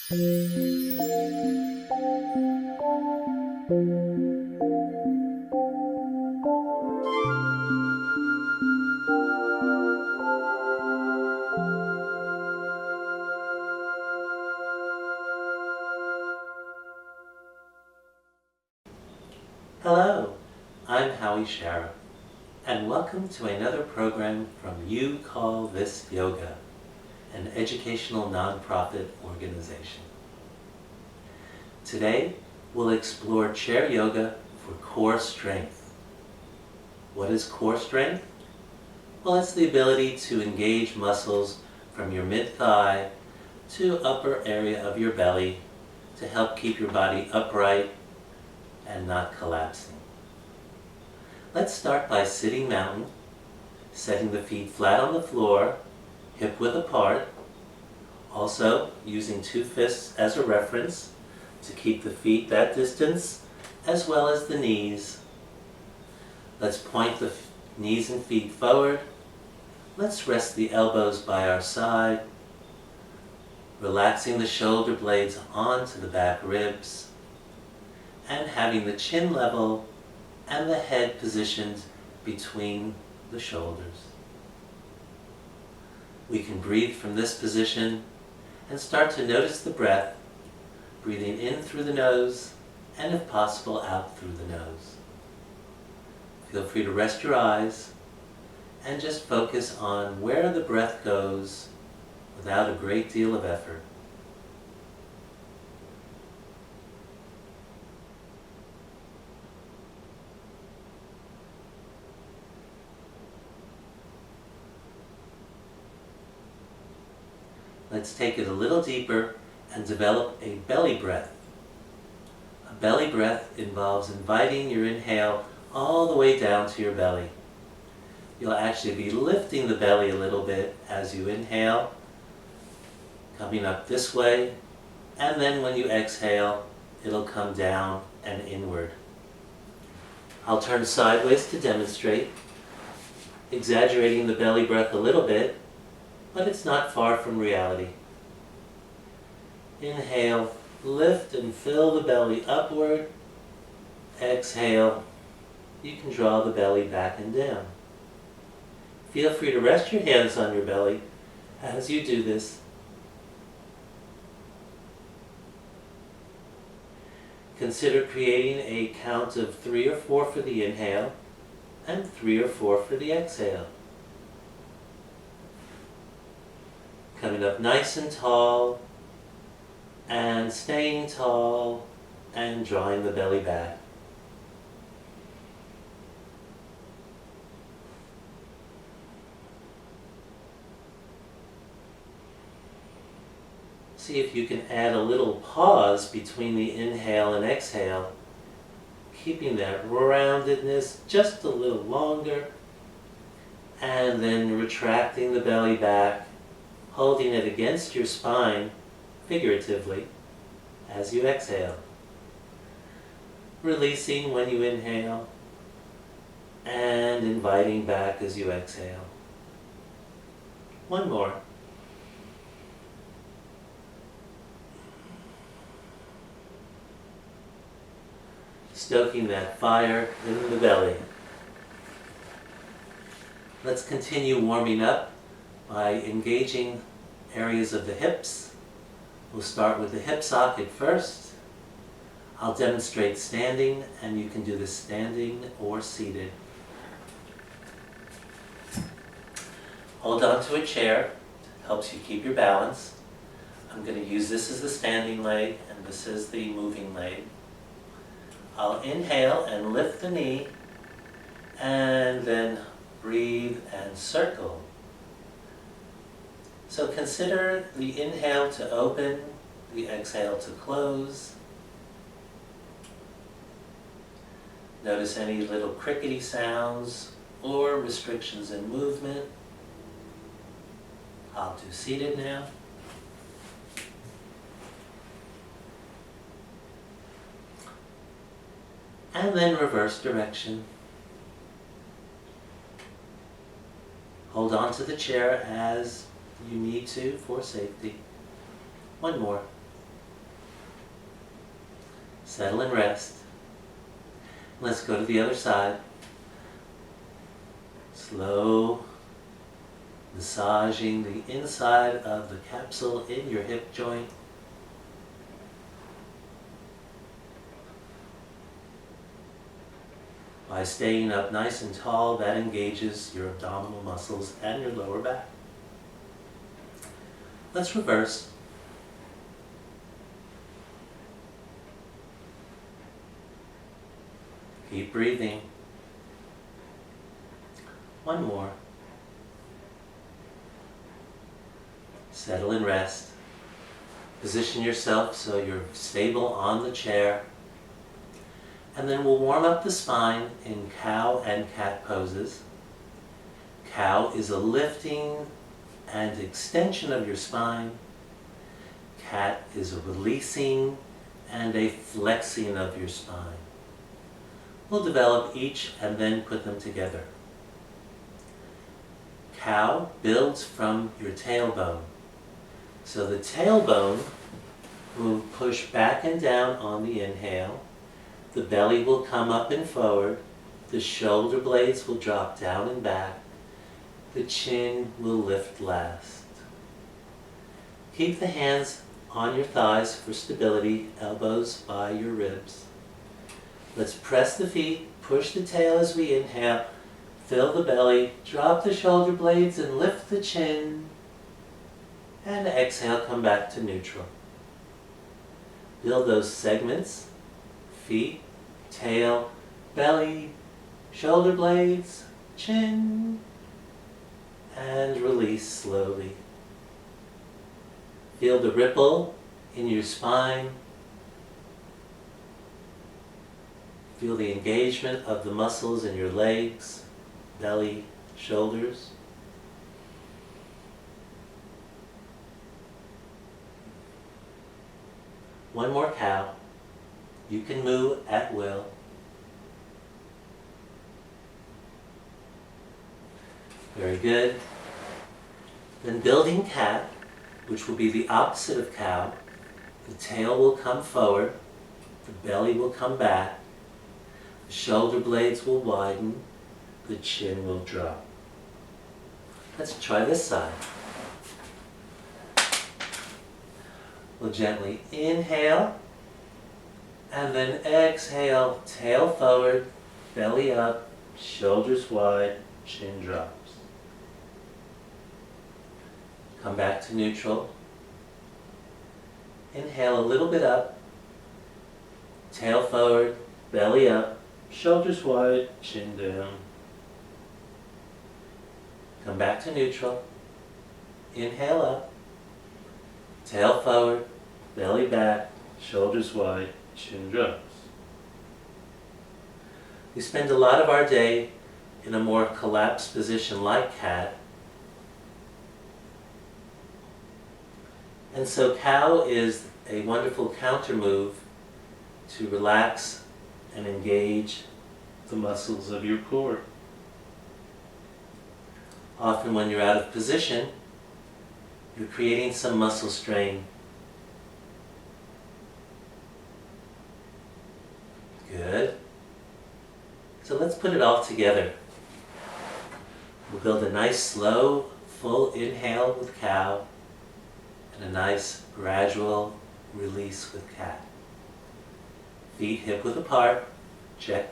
Hello, I'm Howie Shara, and welcome to another program from You Call This Yoga, an educational nonprofit organization. Today, we'll explore chair yoga for core strength. What is core strength? Well, it's the ability to engage muscles from your mid-thigh to upper area of your belly to help keep your body upright and not collapsing. Let's start by sitting mountain, setting the feet flat on the floor, hip width apart, also using 2 fists as a reference to keep the feet that distance as well as the knees. Let's point the knees and feet forward. Let's rest the elbows by our side, relaxing the shoulder blades onto the back ribs, and having the chin level and the head positioned between the shoulders. We can breathe from this position and start to notice the breath, breathing in through the nose and if possible out through the nose. Feel free to rest your eyes and just focus on where the breath goes without a great deal of effort. Let's take it a little deeper and develop a belly breath. A belly breath involves inviting your inhale all the way down to your belly. You'll actually be lifting the belly a little bit as you inhale, coming up this way, and then when you exhale, it'll come down and inward. I'll turn sideways to demonstrate, exaggerating the belly breath a little bit, but it's not far from reality. Inhale, lift and fill the belly upward. Exhale, you can draw the belly back and down. Feel free to rest your hands on your belly as you do this. Consider creating a count of 3 or 4 for the inhale and 3 or 4 for the exhale. Coming up nice and tall, and staying tall, and drawing the belly back. See if you can add a little pause between the inhale and exhale, keeping that roundedness just a little longer, and then retracting the belly back, holding it against your spine, figuratively, as you exhale. Releasing when you inhale, and inviting back as you exhale. One more. Stoking that fire in the belly. Let's continue warming up by engaging areas of the hips. We'll start with the hip socket first. I'll demonstrate standing, and you can do this standing or seated. Hold on to a chair, helps you keep your balance. I'm going to use this as the standing leg, and this is the moving leg. I'll inhale and lift the knee, and then breathe and circle. So consider the inhale to open, the exhale to close. Notice any little crickety sounds or restrictions in movement. I'll do seated now. And then reverse direction. Hold on to the chair as you need to for safety. One more. Settle and rest. Let's go to the other side. Slow massaging the inside of the capsule in your hip joint. By staying up nice and tall, that engages your abdominal muscles and your lower back. Let's reverse. Keep breathing. One more. Settle and rest. Position yourself so you're stable on the chair. And then we'll warm up the spine in cow and cat poses. Cow is a lifting and extension of your spine. Cat is a releasing and a flexing of your spine. We'll develop each and then put them together. Cow builds from your tailbone. So the tailbone will push back and down on the inhale. The belly will come up and forward. The shoulder blades will drop down and back. The chin will lift last. Keep the hands on your thighs for stability, elbows by your ribs. Let's press the feet, push the tail as we inhale, fill the belly, drop the shoulder blades and lift the chin. And exhale, come back to neutral. Build those segments, feet, tail, belly, shoulder blades, chin, and release slowly. Feel the ripple in your spine. Feel the engagement of the muscles in your legs, belly, shoulders. One more cow. You can move at will. Very good. Then building cat, which will be the opposite of cow. The tail will come forward. The belly will come back. The shoulder blades will widen. The chin will drop. Let's try this side. We'll gently inhale and then exhale, tail forward, belly up, shoulders wide, chin drops. Come back to neutral. Inhale a little bit up, tail forward, belly up, shoulders wide, chin down. Come back to neutral. Inhale up, tail forward, belly back, shoulders wide, chin drops. We spend a lot of our day in a more collapsed position like cat. And so cow is a wonderful counter move to relax and engage the muscles of your core. Often when you're out of position, you're creating some muscle strain. Good. So let's put it all together. We'll build a nice slow, full inhale with cow and a nice gradual release with cat. Feet hip width apart. Check.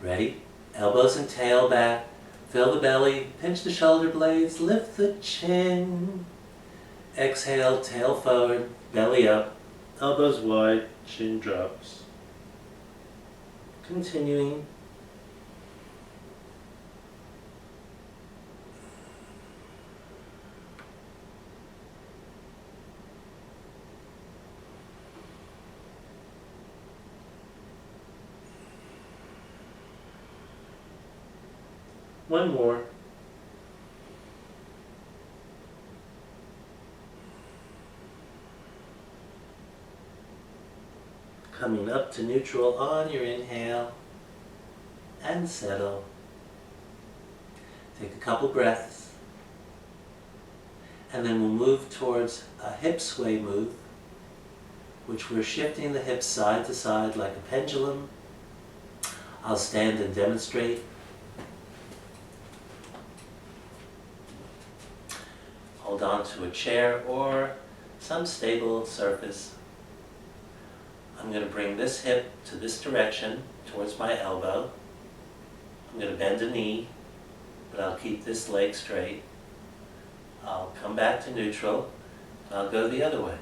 Ready? Elbows and tail back. Fill the belly, pinch the shoulder blades, lift the chin. Exhale, tail forward, belly up, elbows wide, chin drops. Continuing. One more. Coming up to neutral on your inhale and settle. Take a couple breaths and then we'll move towards a hip sway move. which we're shifting the hips side to side like a pendulum. I'll stand and demonstrate. Hold on to a chair or some stable surface. I'm going to bring this hip to this direction towards my elbow. I'm going to bend a knee, but I'll keep this leg straight. I'll come back to neutral, and I'll go the other way.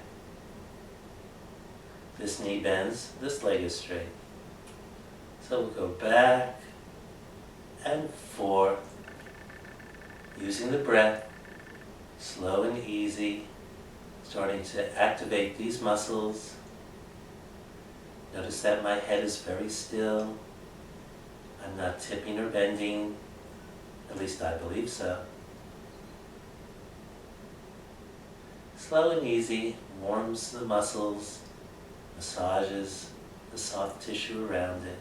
This knee bends, this leg is straight. So we'll go back and forth, using the breath, slow and easy, starting to activate these muscles. Notice that my head is very still. I'm not tipping or bending, at least I believe so. Slow and easy, warms the muscles, massages the soft tissue around it.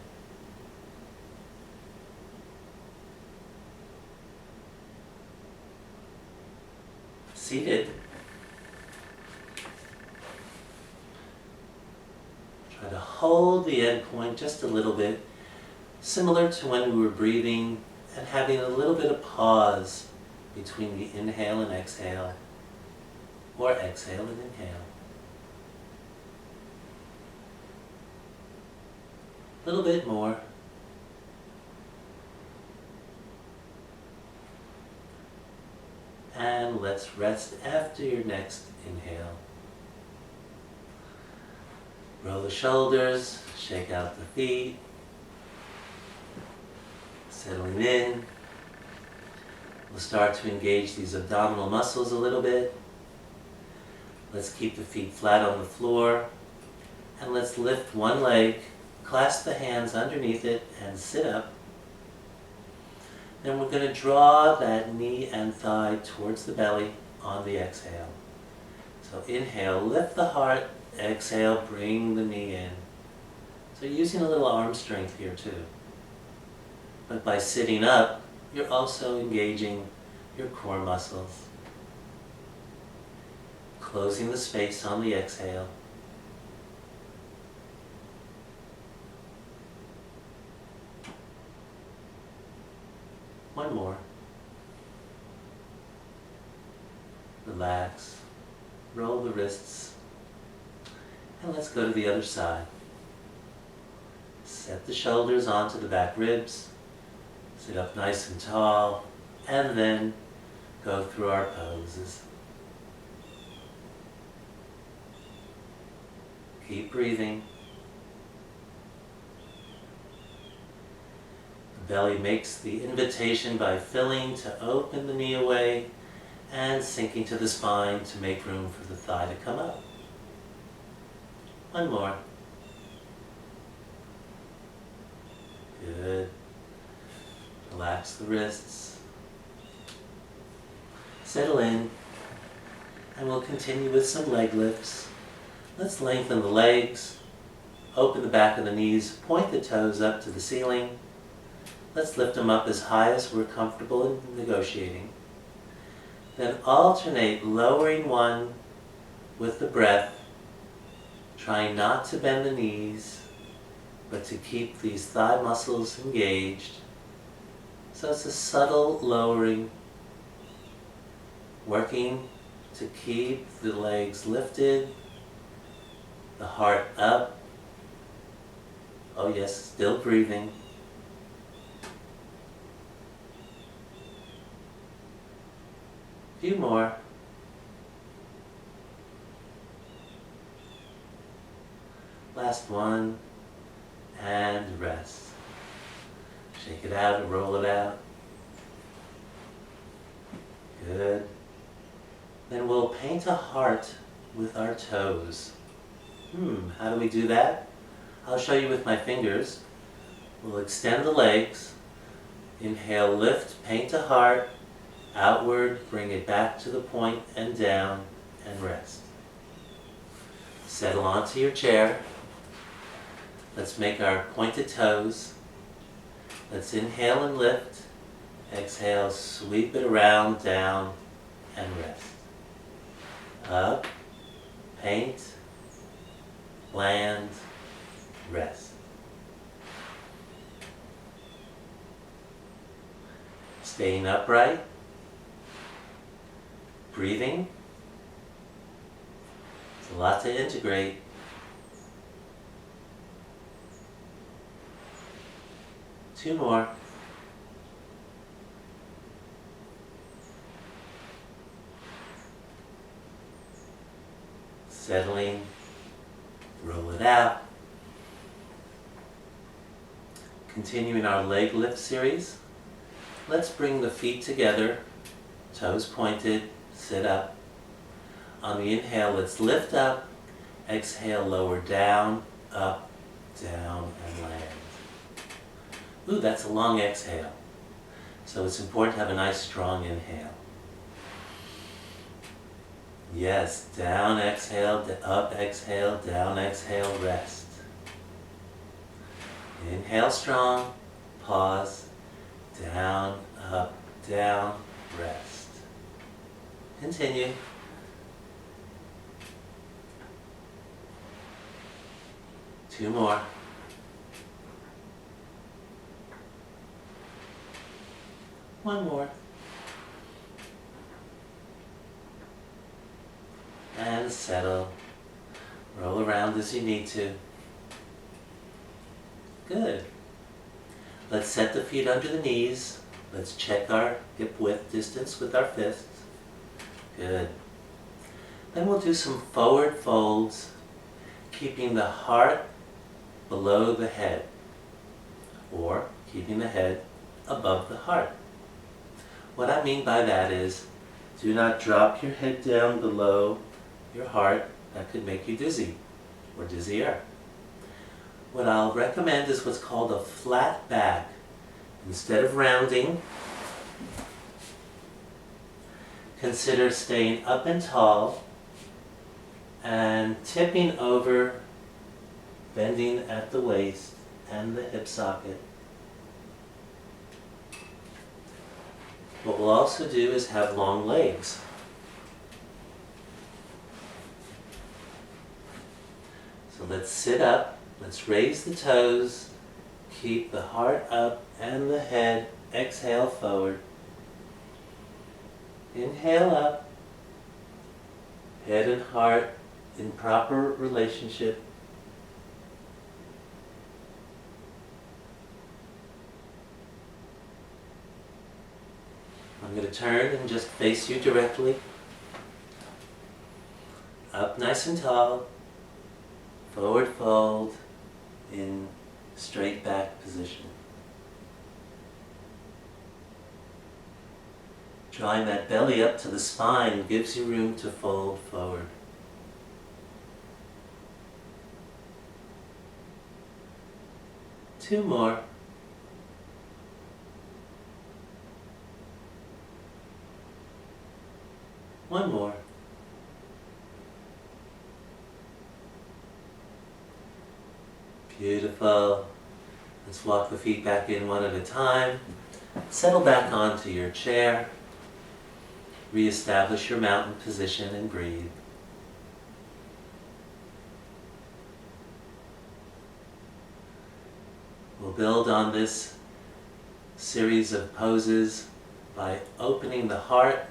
Seated, try to hold the end point just a little bit, similar to when we were breathing and having a little bit of pause between the inhale and exhale, or exhale and inhale. A little bit more. And let's rest after your next inhale. Roll the shoulders, shake out the feet, settling in. We'll start to engage these abdominal muscles a little bit. Let's keep the feet flat on the floor, and let's lift one leg, clasp the hands underneath it, and sit up. Then we're going to draw that knee and thigh towards the belly on the exhale. So inhale, lift the heart. Exhale, bring the knee in. So using a little arm strength here too. But by sitting up, you're also engaging your core muscles. Closing the space on the exhale. One more. Relax. Roll the wrists. And let's go to the other side. Set the shoulders onto the back ribs. Sit up nice and tall. And then go through our poses. Keep breathing. The belly makes the invitation by filling to open the knee away and sinking to the spine to make room for the thigh to come up. One more. Good. Relax the wrists. Settle in. And we'll continue with some leg lifts. Let's lengthen the legs. Open the back of the knees. Point the toes up to the ceiling. Let's lift them up as high as we're comfortable in negotiating. Then alternate lowering one with the breath, trying not to bend the knees, but to keep these thigh muscles engaged. So it's a subtle lowering, working to keep the legs lifted, the heart up. Oh yes, still breathing. Few more. Last one, and rest. Shake it out and roll it out. Good. Then we'll paint a heart with our toes. How do we do that? I'll show you with my fingers. We'll extend the legs. Inhale, lift, paint a heart. Outward, bring it back to the point and down, and rest. Settle onto your chair. Let's make our pointed toes. Let's inhale and lift. Exhale, sweep it around, down, and rest. Up, paint, land, rest. Staying upright, breathing. It's a lot to integrate. Two more. Settling, roll it out. Continuing our leg lift series. Let's bring the feet together, toes pointed, sit up. On the inhale, let's lift up. Exhale, lower down, up, down, and land. Ooh, that's a long exhale. So it's important to have a nice strong inhale. Yes, down, exhale, up, exhale, down, exhale, rest. Inhale strong, pause, down, up, down, rest. Continue. Two more. One more. And settle. Roll around as you need to. Good. Let's set the feet under the knees. Let's check our hip width distance with our fists. Good. Then we'll do some forward folds, keeping the heart below the head, or keeping the head above the heart. What I mean by that is, do not drop your head down below your heart. That could make you dizzy or dizzier. What I'll recommend is what's called a flat back. Instead of rounding, consider staying up and tall and tipping over, bending at the waist and the hip socket. What we'll also do is have long legs. So let's sit up, let's raise the toes, keep the heart up and the head, exhale forward. Inhale up, head and heart in proper relationship. I'm going to turn and just face you directly. Up nice and tall. Forward fold in straight back position. Drawing that belly up to the spine gives you room to fold forward. Two more. One more. Beautiful. Let's walk the feet back in one at a time. Settle back onto your chair. Reestablish your mountain position and breathe. We'll build on this series of poses by opening the heart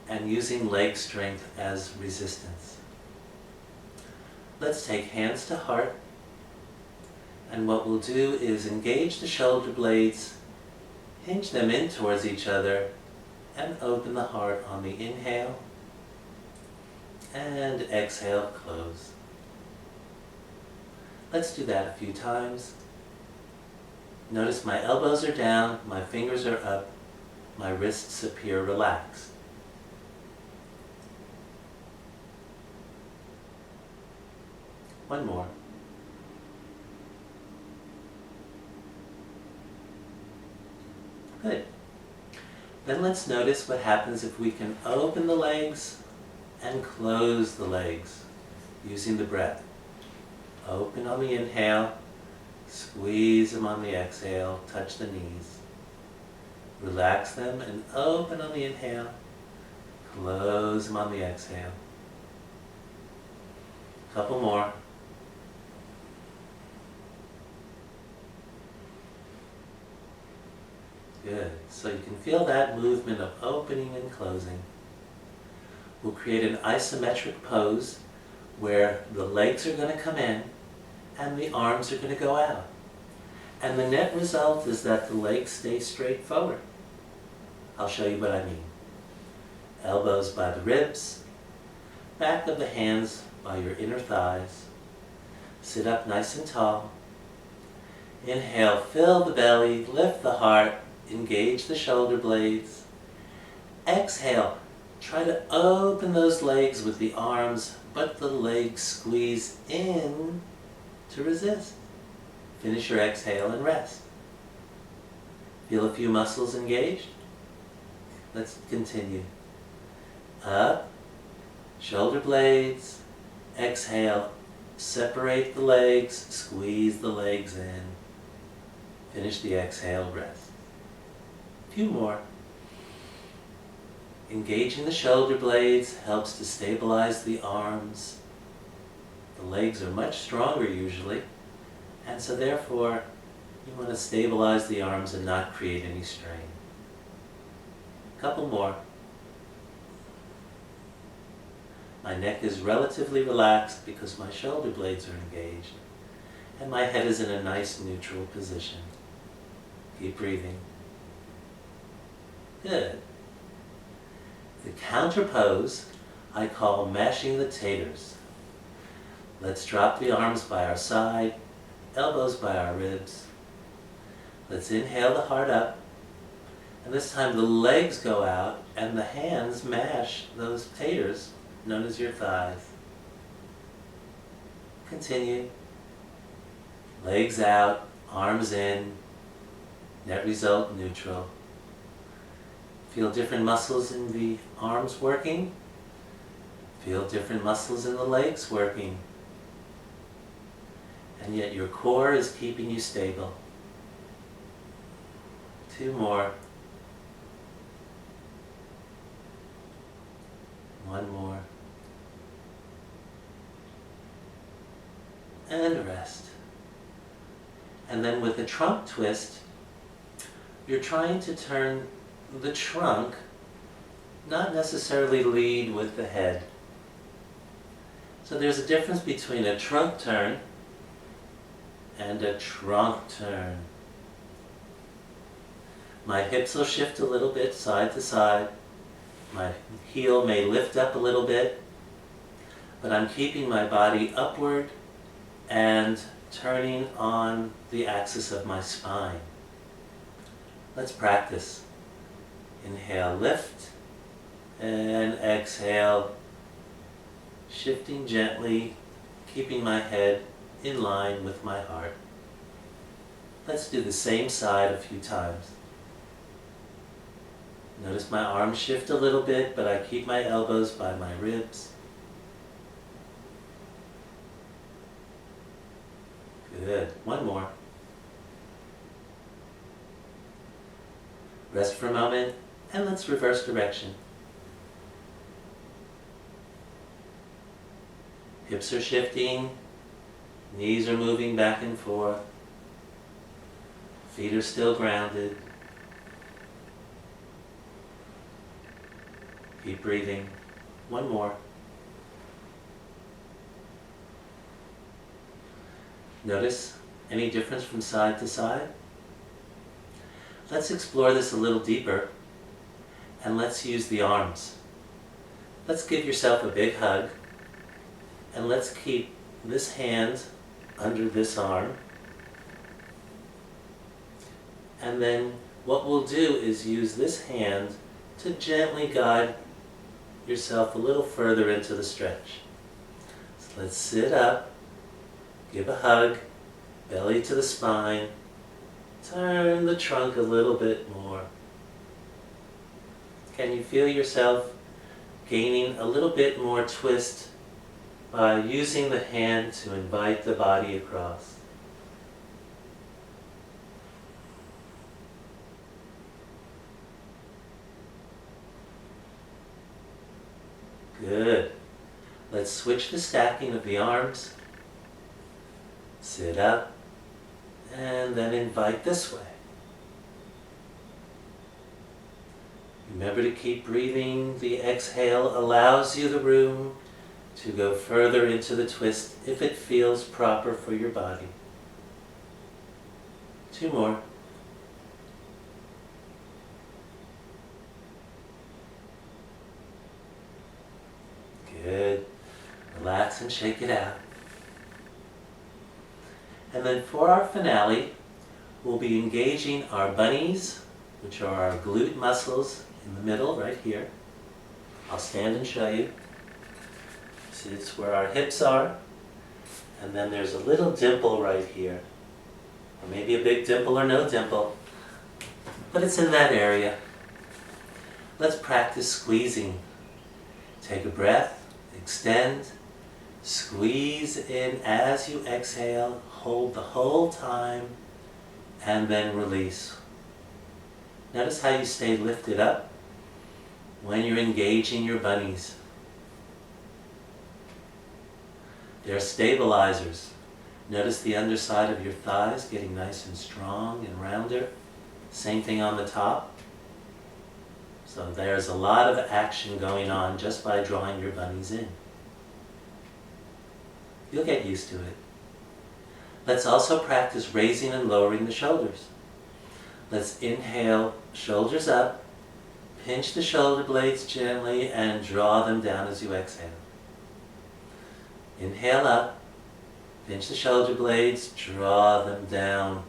and using leg strength as resistance. Let's take hands to heart, and what we'll do is engage the shoulder blades, hinge them in towards each other, and open the heart on the inhale, and exhale, close. Let's do that a few times. Notice my elbows are down, my fingers are up, my wrists appear relaxed. One more. Good. Then let's notice what happens if we can open the legs and close the legs using the breath. Open on the inhale, squeeze them on the exhale, touch the knees. Relax them and open on the inhale, close them on the exhale. Couple more. Good. So you can feel that movement of opening and closing. We'll create an isometric pose where the legs are going to come in and the arms are going to go out. And the net result is that the legs stay straight forward. I'll show you what I mean. Elbows by the ribs, back of the hands by your inner thighs. Sit up nice and tall. Inhale, fill the belly, lift the heart, engage the shoulder blades. Exhale, try to open those legs with the arms, but the legs squeeze in to resist. Finish your exhale and rest. Feel a few muscles engaged? Let's continue. Up, shoulder blades, exhale, separate the legs, squeeze the legs in. Finish the exhale, rest. A few more. Engaging the shoulder blades helps to stabilize the arms. The legs are much stronger usually, and so therefore you want to stabilize the arms and not create any strain. A couple more. My neck is relatively relaxed because my shoulder blades are engaged, and my head is in a nice neutral position. Keep breathing. Good. The counter pose I call mashing the taters. Let's drop the arms by our side, elbows by our ribs. Let's inhale the heart up, and this time the legs go out and the hands mash those taters known as your thighs. Continue. Legs out, arms in, net result neutral. Feel different muscles in the arms working. Feel different muscles in the legs working. And yet your core is keeping you stable. Two more. One more. And rest. And then with a trunk twist, you're trying to turn the trunk, not necessarily lead with the head. So there's a difference between a trunk turn and a trunk turn. My hips will shift a little bit side to side. My heel may lift up a little bit, but I'm keeping my body upward and turning on the axis of my spine. Let's practice. Inhale, lift, and exhale, shifting gently, keeping my head in line with my heart. Let's do the same side a few times. Notice my arms shift a little bit, but I keep my elbows by my ribs. Good. One more. Rest for a moment, and let's reverse direction. Hips are shifting, knees are moving back and forth, feet are still grounded. Keep breathing. One more. Notice any difference from side to side? Let's explore this a little deeper, and let's use the arms. Let's give yourself a big hug, and let's keep this hand under this arm. And then what we'll do is use this hand to gently guide yourself a little further into the stretch. So let's sit up, give a hug, belly to the spine, turn the trunk a little bit more. Can you feel yourself gaining a little bit more twist by using the hand to invite the body across? Good. Let's switch the stacking of the arms. Sit up, and then invite this way. Remember to keep breathing. The exhale allows you the room to go further into the twist if it feels proper for your body. 2 more. Good. Relax and shake it out. And then for our finale, we'll be engaging our bunnies, which are our glute muscles in the middle right here. I'll stand and show you. See, it's where our hips are. And then there's a little dimple right here. Or maybe a big dimple or no dimple. But it's in that area. Let's practice squeezing. Take a breath, extend, squeeze in as you exhale, hold the whole time, and then release. Notice how you stay lifted up when you're engaging your bunnies. They're stabilizers. Notice the underside of your thighs getting nice and strong and rounder. Same thing on the top. So there's a lot of action going on just by drawing your bunnies in. You'll get used to it. Let's also practice raising and lowering the shoulders. Let's inhale, shoulders up, pinch the shoulder blades gently and draw them down as you exhale. Inhale up, pinch the shoulder blades, draw them down.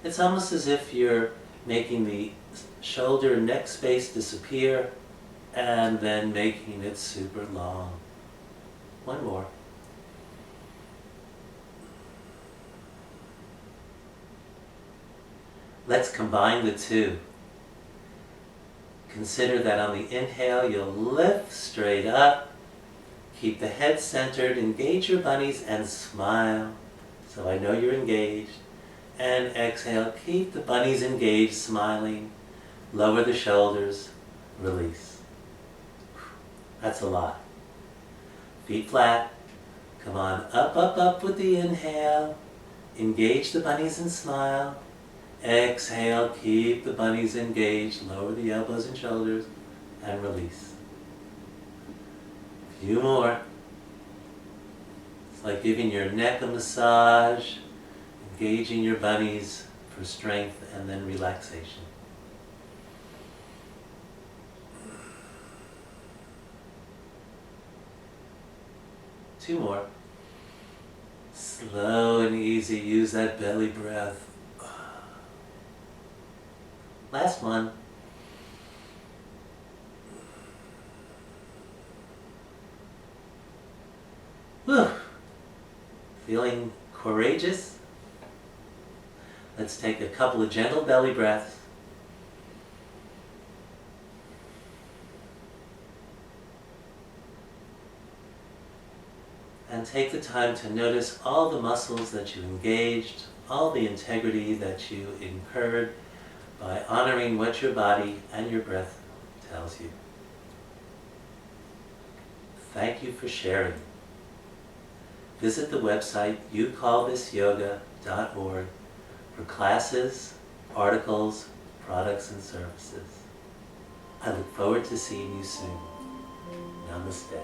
It's almost as if you're making the shoulder neck space disappear and then making it super long. 1 more. Let's combine the 2. Consider that on the inhale, you'll lift straight up, keep the head centered, engage your bunnies and smile. So I know you're engaged. And exhale, keep the bunnies engaged, smiling. Lower the shoulders, release. That's a lot. Feet flat. Come on, up, up, up with the inhale. Engage the bunnies and smile. Exhale, keep the bunnies engaged. Lower the elbows and shoulders and release. A few more. It's like giving your neck a massage, engaging your bunnies for strength and then relaxation. Two more. Slow and easy. Use that belly breath. Last one. Whew. Feeling courageous? Let's take a couple of gentle belly breaths. And take the time to notice all the muscles that you engaged, all the integrity that you incurred by honoring what your body and your breath tells you. Thank you for sharing. Visit the website youcallthisyoga.org for classes, articles, products, and services. I look forward to seeing you soon. Namaste.